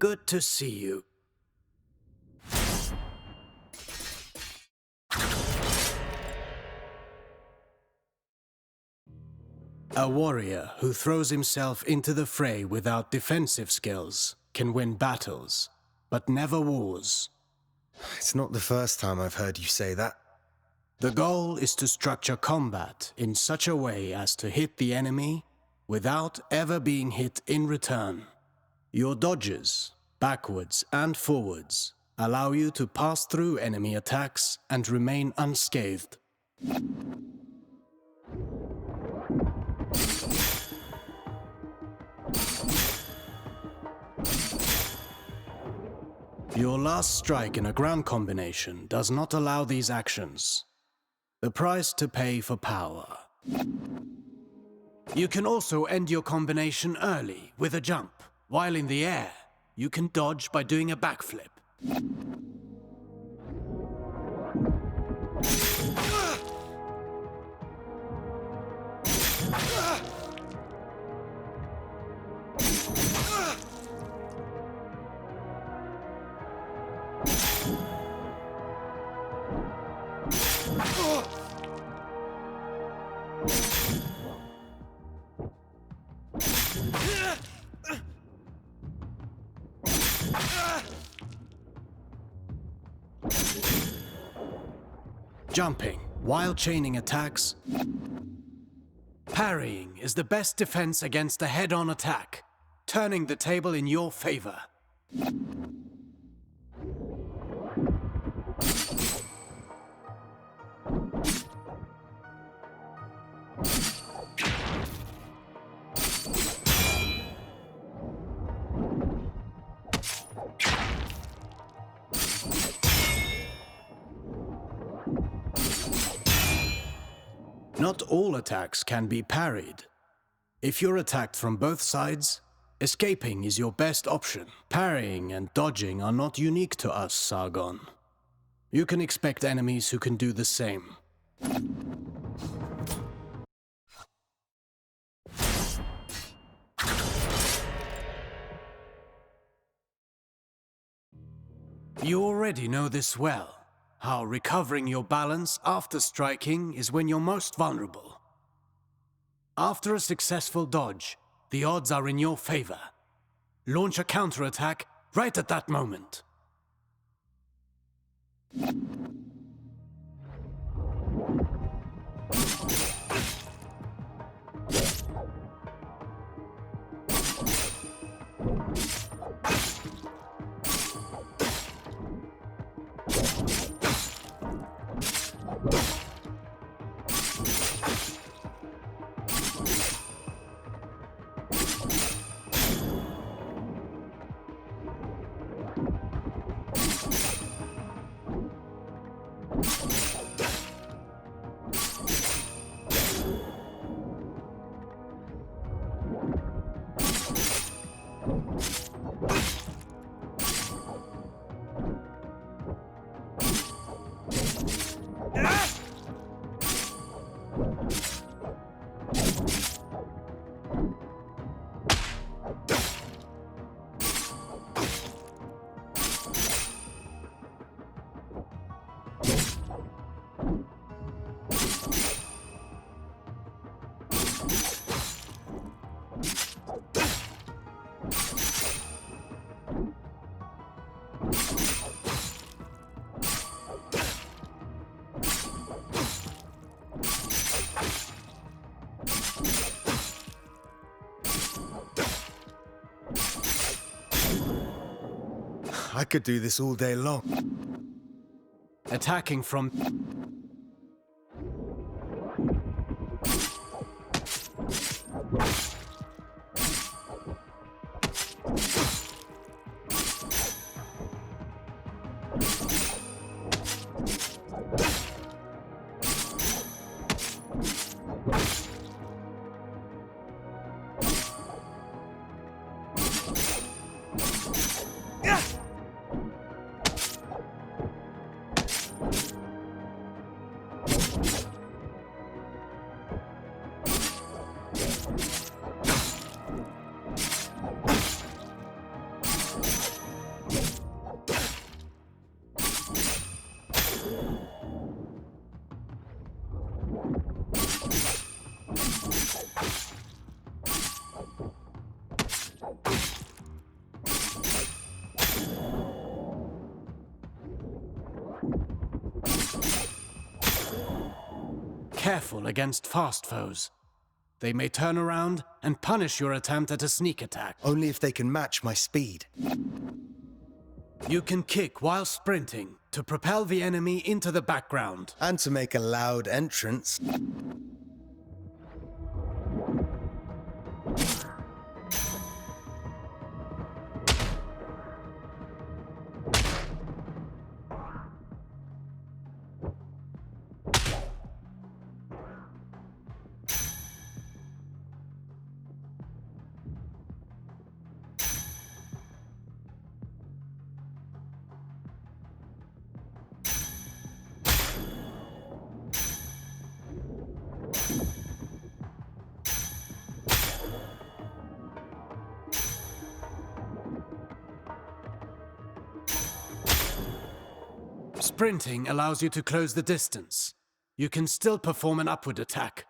Good to see you. A warrior who throws himself into the fray without defensive skills can win battles, but never wars. It's not the first time I've heard you say that. The goal is to structure combat in such a way as to hit the enemy without ever being hit in return. Your dodges, backwards and forwards, allow you to pass through enemy attacks and remain unscathed. Your last strike in a ground combination does not allow these actions. The price to pay for power. You can also end your combination early with a jump. While in the air, you can dodge by doing a backflip. Jumping while chaining attacks. Parrying is the best defense against a head-on attack, turning the table in your favor. Not all attacks can be parried. If you're attacked from both sides, escaping is your best option. Parrying and dodging are not unique to us, Sargon. You can expect enemies who can do the same. You already know this well. How recovering your balance after striking is when you're most vulnerable. After a successful dodge, the odds are in your favor. Launch a counterattack right at that moment. I could do this all day long. Attacking from... careful against fast foes. They may turn around and punish your attempt at a sneak attack. Only if they can match my speed. You can kick while sprinting to propel the enemy into the background. And to make a loud entrance. Sprinting allows you to close the distance. You can still perform an upward attack.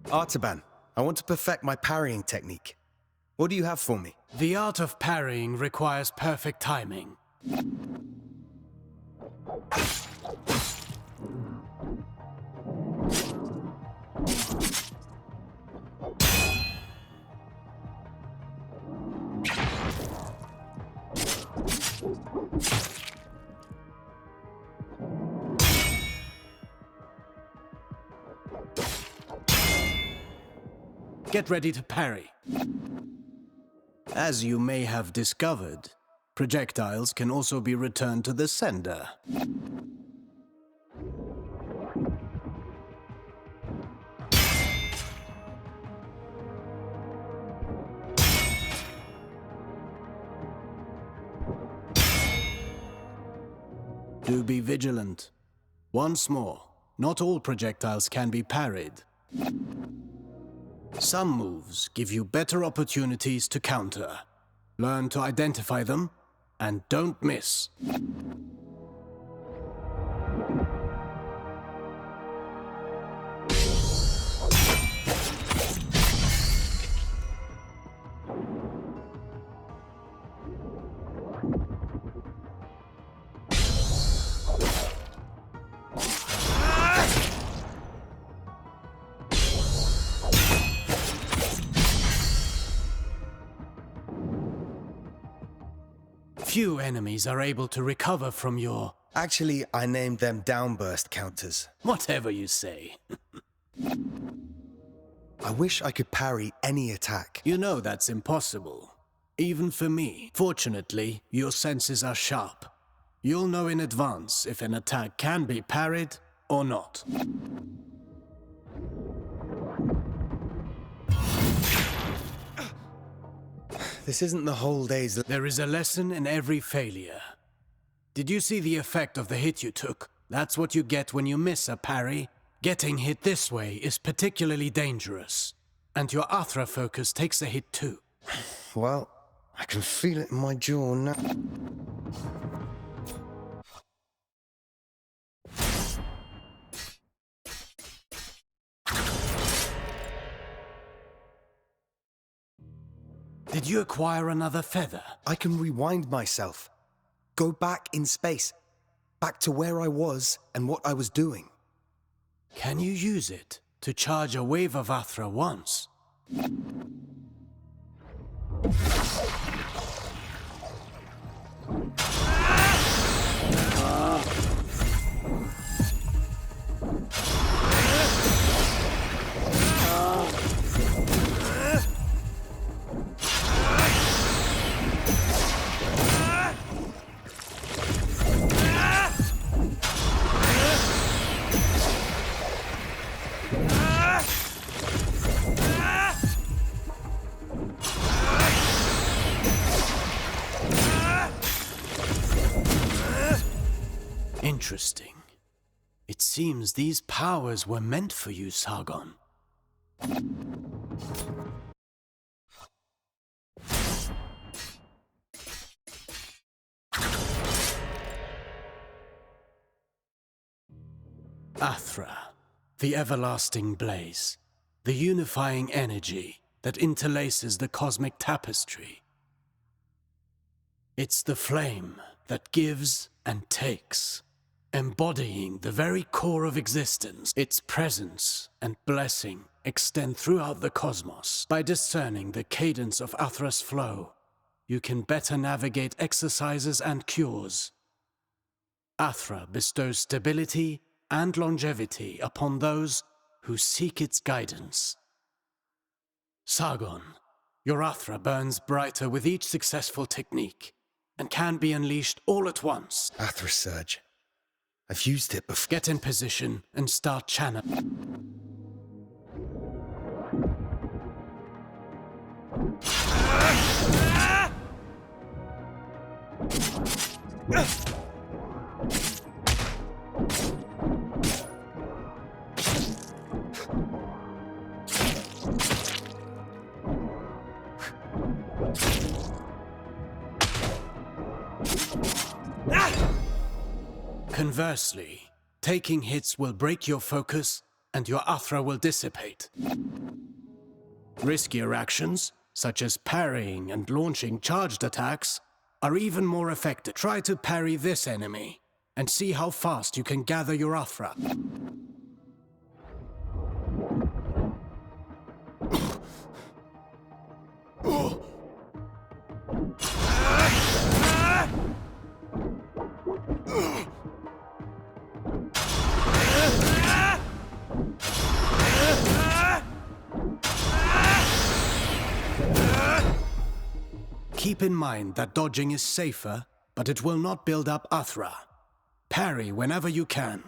Artaban, I want to perfect my parrying technique. What do you have for me? The art of parrying requires perfect timing. Get ready to parry. As you may have discovered, projectiles can also be returned to the sender. Do be vigilant. Once more, not all projectiles can be parried. Some moves give you better opportunities to counter. Learn to identify them, and don't miss. Few enemies are able to recover from your... Actually, I named them downburst counters. whatever you say. I wish I could parry any attack. You know that's impossible. Even for me. Fortunately, your senses are sharp. You'll know in advance if an attack can be parried or not. This isn't the whole day's... There is a lesson in every failure. Did you see the effect of the hit you took? That's what you get when you miss a parry. Getting hit this way is particularly dangerous. And your Athra focus takes a hit too. Well, I can feel it in my jaw now. Did you acquire another feather? I can rewind myself. Go back in space. Back to where I was and what I was doing. Can you use it to charge a wave of Athra once? Interesting. It seems these powers were meant for you, Sargon. Athra. the everlasting blaze, the unifying energy that interlaces the cosmic tapestry. It's the flame that gives and takes, embodying the very core of existence. Its presence and blessing extend throughout the cosmos. By discerning the cadence of Athra's flow, you can better navigate exercises and cures. Athra bestows stability and longevity upon those who seek its guidance. Sargon, your Athra burns brighter with each successful technique, and can be unleashed all at once. Athra Surge. I've used it before. Get in position and start channeling. Conversely, taking hits will break your focus and your Athra will dissipate. Riskier actions, such as parrying and launching charged attacks, are even more effective. Try to parry this enemy and see how fast you can gather your Athra. Keep in mind that dodging is safer, but it will not build up Athra. Parry whenever you can.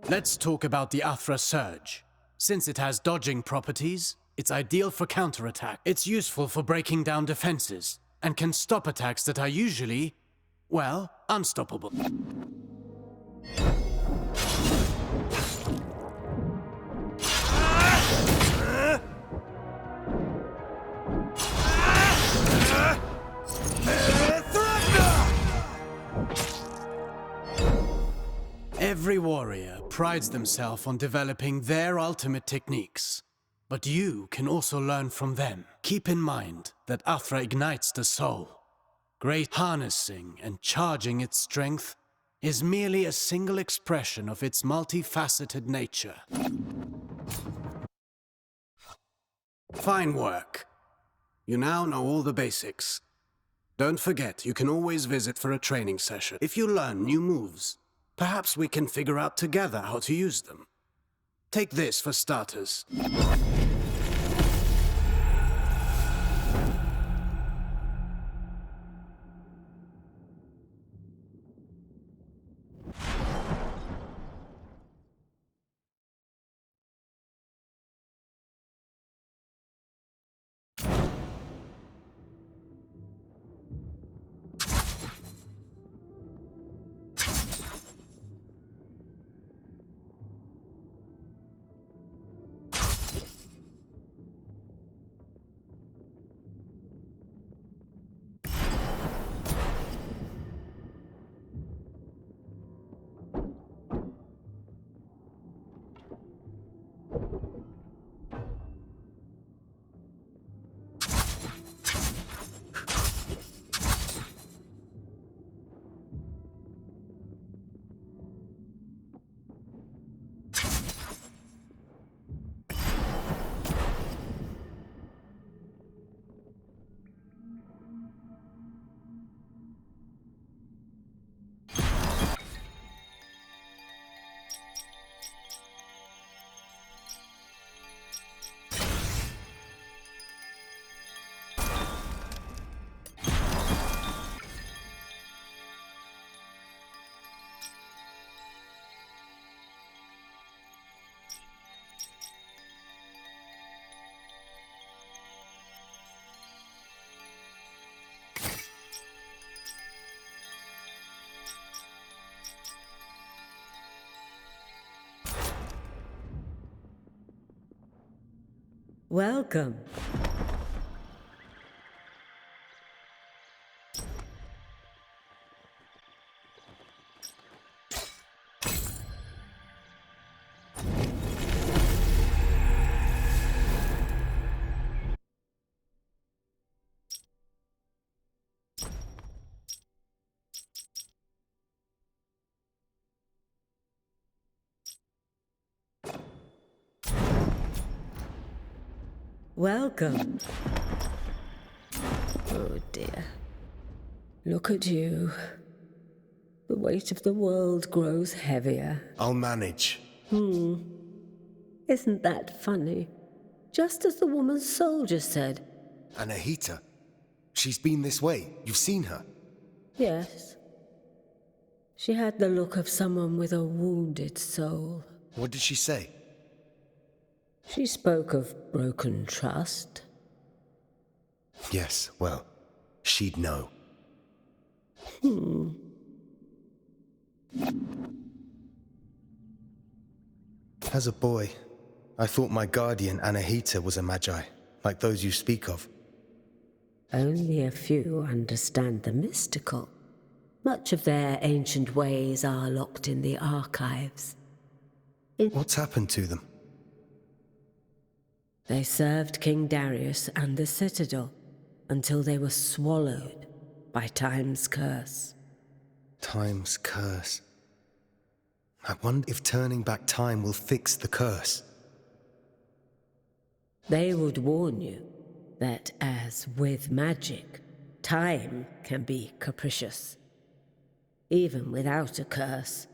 Let's talk about the Athra Surge. Since it has dodging properties, it's ideal for counterattack. It's useful for breaking down defenses, and can stop attacks that are usually, well, unstoppable. Every warrior prides themselves on developing their ultimate techniques, but you can also learn from them. Keep in mind that Athra ignites the soul. Great harnessing and charging its strength is merely a single expression of its multifaceted nature. Fine work. You now know all the basics. Don't forget, you can always visit for a training session. If you learn new moves, perhaps we can figure out together how to use them. Take this for starters. Welcome. welcome. Oh dear. Look at you. The weight of the world grows heavier. I'll manage. Isn't that funny? Just as the woman soldier said. Anahita? She's been this way. You've seen her? Yes. She had the look of someone with a wounded soul. What did she say? She spoke of broken trust. Yes, well, she'd know. As a boy, I thought my guardian Anahita was a magi, like those you speak of. Only a few understand the mystical. Much of their ancient ways are locked in the archives. What's happened to them? They served King Darius and the Citadel until they were swallowed by Time's curse. Time's curse. I wonder if turning back time will fix the curse. They would warn you that, as with magic, time can be capricious, even without a curse.